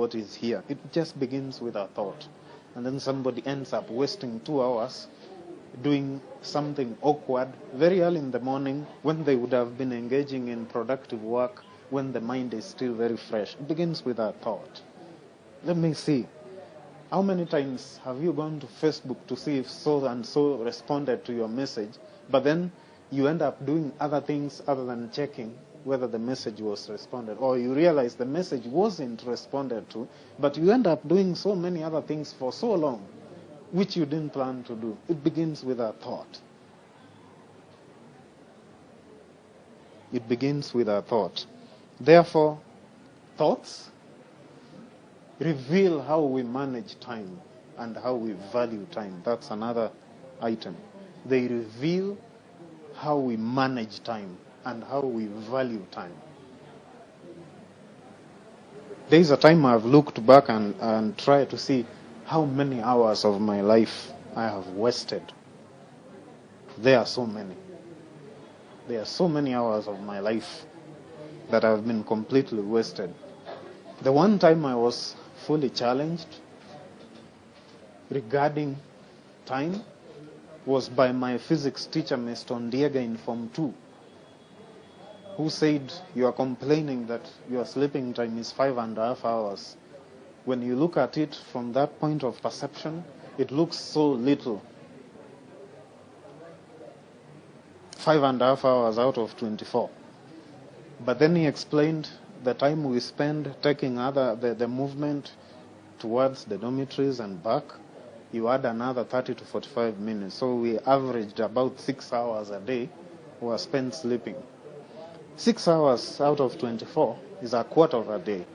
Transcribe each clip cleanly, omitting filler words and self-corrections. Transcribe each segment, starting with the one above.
what is here. It just begins with a thought. And then somebody ends up wasting 2 hours doing something awkward very early in the morning when they would have been engaging in productive work when the mind is still very fresh. It begins with a thought. Let me see. How many times have you gone to Facebook to see if so and so responded to your message, but then you end up doing other things other than checking whether the message was responded, or you realize the message wasn't responded to, but you end up doing so many other things for so long, which you didn't plan to do. It begins with a thought. It begins with a thought. Therefore, thoughts reveal how we manage time and how we value time. That's another item. They reveal how we manage time and how we value time. There is a time I've looked back and tried to see how many hours of my life I have wasted. There are so many. There are so many hours of my life that have been completely wasted. The one time I was fully challenged regarding time was by my physics teacher, Mr. Ondiega, in Form 2, who said, you are complaining that your sleeping time is 5.5 hours. When you look at it from that point of perception, it looks so little. 5.5 hours out of 24. But then he explained the time we spend taking the movement towards the dormitories and back, you add another 30 to 45 minutes. So we averaged about 6 hours a day were spent sleeping. 6 hours out of 24 is a quarter of a day.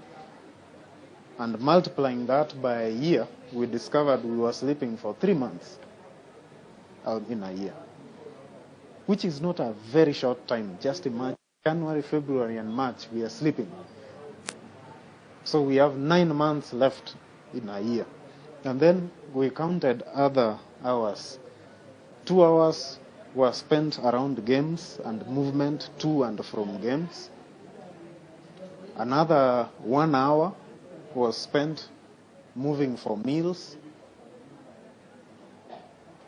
And multiplying that by a year, we discovered we were sleeping for 3 months out in a year, which is not a very short time. Just imagine January, February, and March, we are sleeping. So we have 9 months left in a year. And then we counted other hours. 2 hours were spent around games and movement to and from games. Another 1 hour was spent moving for meals.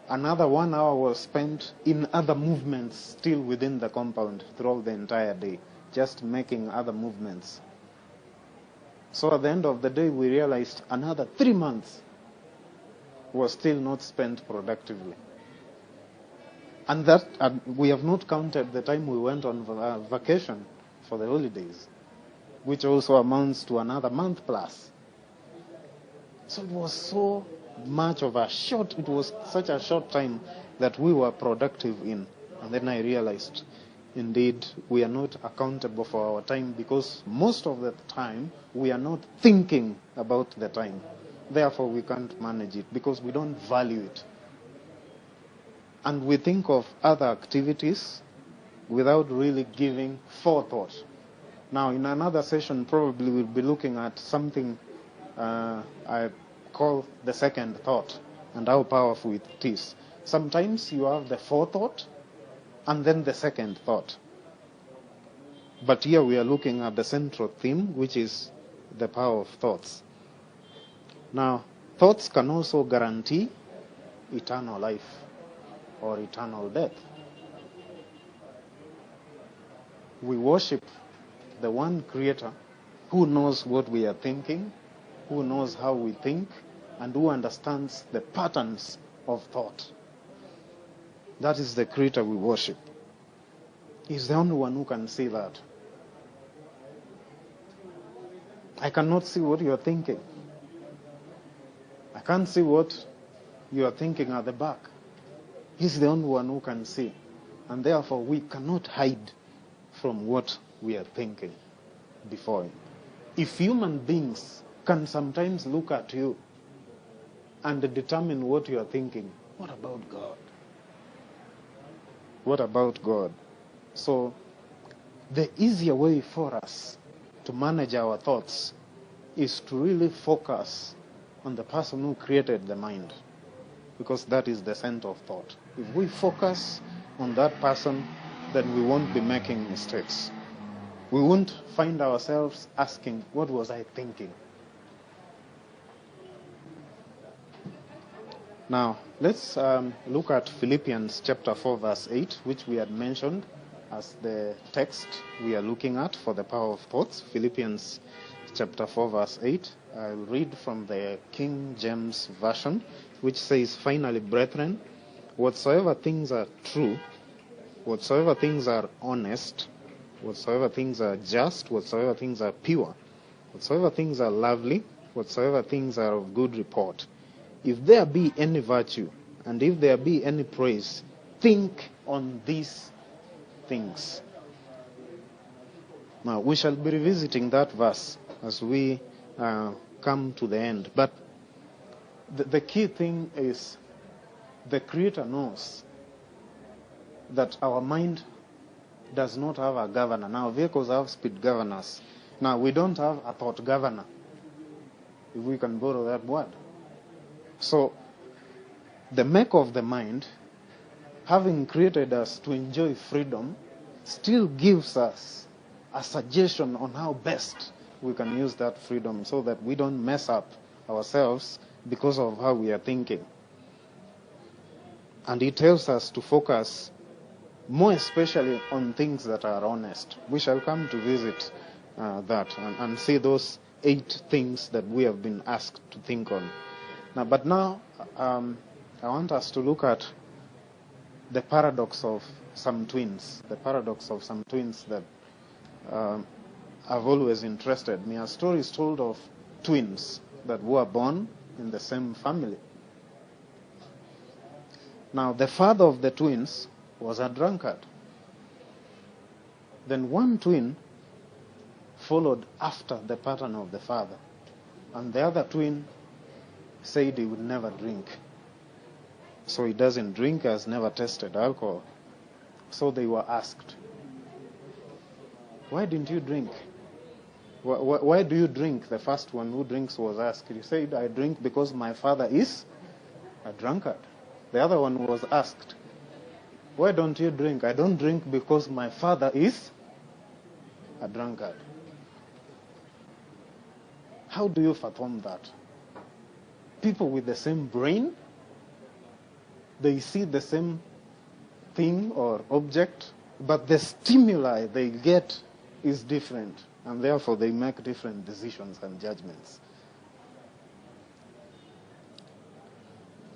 Another 1 hour was spent in other movements still within the compound throughout the entire day, just making other movements. So at the end of the day, we realized another 3 months was still not spent productively. And that we have not counted the time we went on vacation for the holidays, which also amounts to another month plus. So it was so much of it was such a short time that we were productive in. And then I realized, indeed, we are not accountable for our time because most of the time we are not thinking about the time. Therefore, we can't manage it because we don't value it. And we think of other activities without really giving forethought. Now, in another session, probably we'll be looking at something I call the second thought and how powerful it is. Sometimes you have the forethought and then the second thought. But here we are looking at the central theme, which is the power of thoughts. Now, thoughts can also guarantee eternal life or eternal death. We worship the one Creator who knows what we are thinking, who knows how we think, and who understands the patterns of thought. That is the Creator we worship. He's the only one who can see that. I cannot see what you are thinking. I can't see what you are thinking at the back. He's the only one who can see. And therefore, we cannot hide from what we are thinking before Him. If human beings can sometimes look at you and determine what you are thinking, what about God? What about God? So, the easier way for us to manage our thoughts is to really focus on the person who created the mind, because that is the center of thought. If we focus on that person, then we won't be making mistakes. We won't find ourselves asking, what was I thinking? Now, let's look at Philippians chapter 4, verse 8, which we had mentioned as the text we are looking at for the power of thoughts. Philippians chapter 4, verse 8. I'll read from the King James Version, which says, "Finally, brethren, whatsoever things are true, whatsoever things are honest, whatsoever things are just, whatsoever things are pure, whatsoever things are lovely, whatsoever things are of good report, if there be any virtue, and if there be any praise, think on these things." Now, we shall be revisiting that verse as we come to the end. But the key thing is the Creator knows that our mind does not have a governor. Now, vehicles have speed governors. Now, we don't have a thought governor, if we can borrow that word. So, the maker of the mind, having created us to enjoy freedom, still gives us a suggestion on how best we can use that freedom so that we don't mess up ourselves because of how we are thinking. And it tells us to focus more especially on things that are honest. We shall come to visit that and see those 8 things that we have been asked to think on. But now, I want us to look at the paradox of some twins. The paradox of some twins that have always interested me. A story is told of twins that were born in the same family. Now, the father of the twins was a drunkard. Then one twin followed after the pattern of the father, and the other twin said he would never drink. So he doesn't drink, has never tasted alcohol. So they were asked, "Why didn't you drink? Why do you drink?" The first one who drinks was asked. He said, "I drink because my father is a drunkard." The other one was asked, "Why don't you drink?" "I don't drink because my father is a drunkard." How do you fathom that? People with the same brain, they see the same thing or object, but the stimuli they get is different, and therefore they make different decisions and judgments.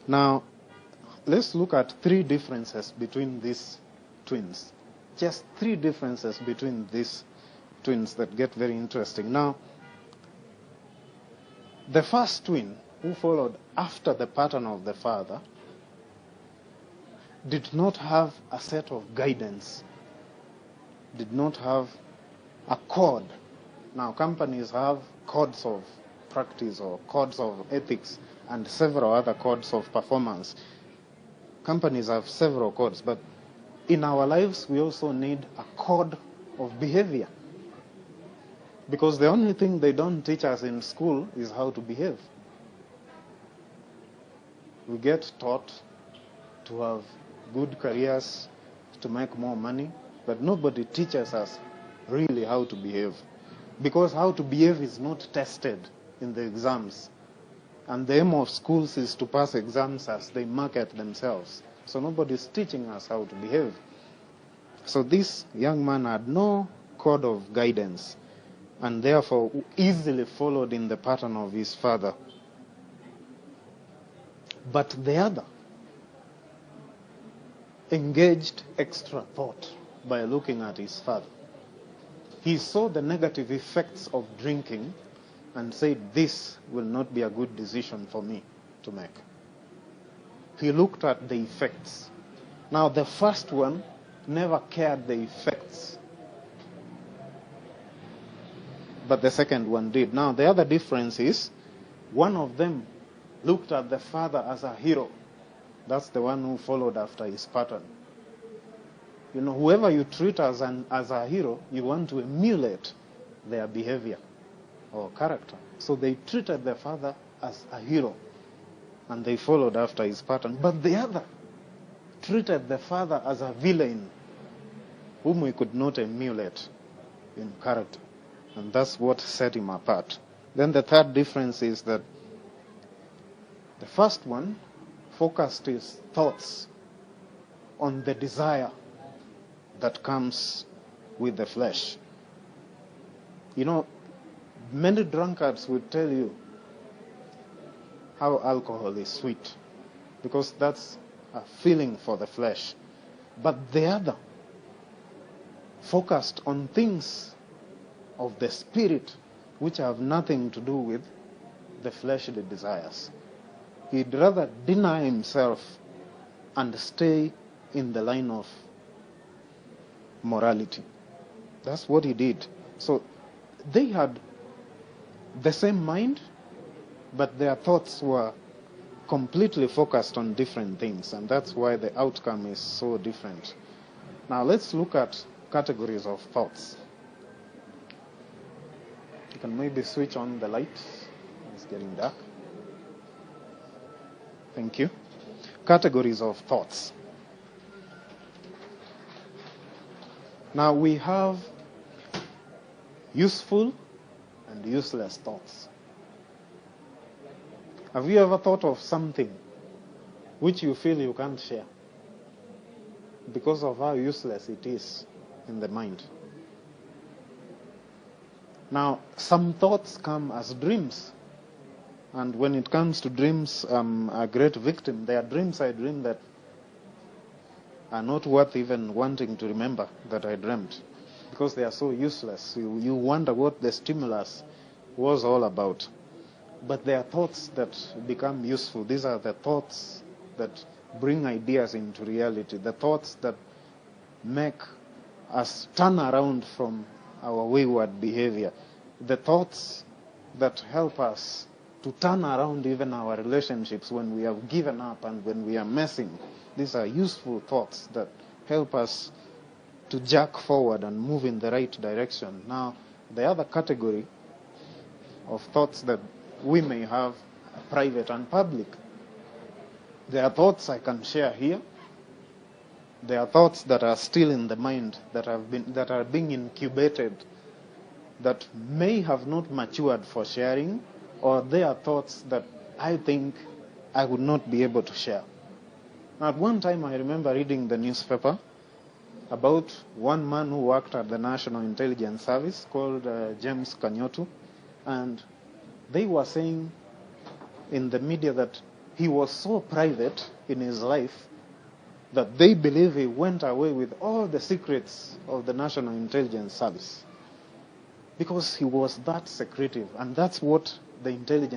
Now, let's look at 3 differences between these twins. Just 3 differences between these twins that get very interesting. Now, the first twin, who followed after the pattern of the father, did not have a set of guidance, did not have a code. Now, companies have codes of practice or codes of ethics and several other codes of performance. Companies have several codes, but in our lives, we also need a code of behavior. Because the only thing they don't teach us in school is how to behave. We get taught to have good careers, to make more money, but nobody teaches us really how to behave. Because how to behave is not tested in the exams. And the aim of schools is to pass exams as they market themselves. So nobody's teaching us how to behave. So this young man had no code of guidance, and therefore easily followed in the pattern of his father. But the other engaged extra thought by looking at his father. He saw the negative effects of drinking and said, "This will not be a good decision for me to make." He looked at the effects. Now, the first one never cared the effects, but the second one did. Now, the other difference is one of them looked at the father as a hero. That's the one who followed after his pattern. You know, whoever you treat as a hero, you want to emulate their behavior or character. So they treated the father as a hero, and they followed after his pattern. But the other treated the father as a villain, whom we could not emulate in character. And that's what set him apart. Then the third difference is that the first one focused his thoughts on the desire that comes with the flesh. You know, many drunkards will tell you how alcohol is sweet, because that's a feeling for the flesh. But the other focused on things of the spirit which have nothing to do with the fleshly desires. He'd rather deny himself and stay in the line of morality. That's what he did. So they had the same mind, but their thoughts were completely focused on different things, and that's why the outcome is so different. Now let's look at categories of thoughts. You can maybe switch on the light. It's getting dark. Thank you. Categories of thoughts. Now we have useful and useless thoughts. Have you ever thought of something which you feel you can't share because of how useless it is in the mind? Now, some thoughts come as dreams. And when it comes to dreams, I'm a great victim. There are dreams I dream that are not worth even wanting to remember that I dreamt, because they are so useless. You wonder what the stimulus was all about. But there are thoughts that become useful. These are the thoughts that bring ideas into reality, the thoughts that make us turn around from our wayward behavior, the thoughts that help us to turn around even our relationships when we have given up and when we are messing. These are useful thoughts that help us to jerk forward and move in the right direction. Now, the other category of thoughts that we may have, private and public. There are thoughts I can share here. There are thoughts that are still in the mind, that are being incubated, that may have not matured for sharing, or they are thoughts that I think I would not be able to share. Now, at one time I remember reading the newspaper about one man who worked at the National Intelligence Service called James Kanyotu, and they were saying in the media that he was so private in his life that they believe he went away with all the secrets of the National Intelligence Service, because he was that secretive, and that's what the intelligence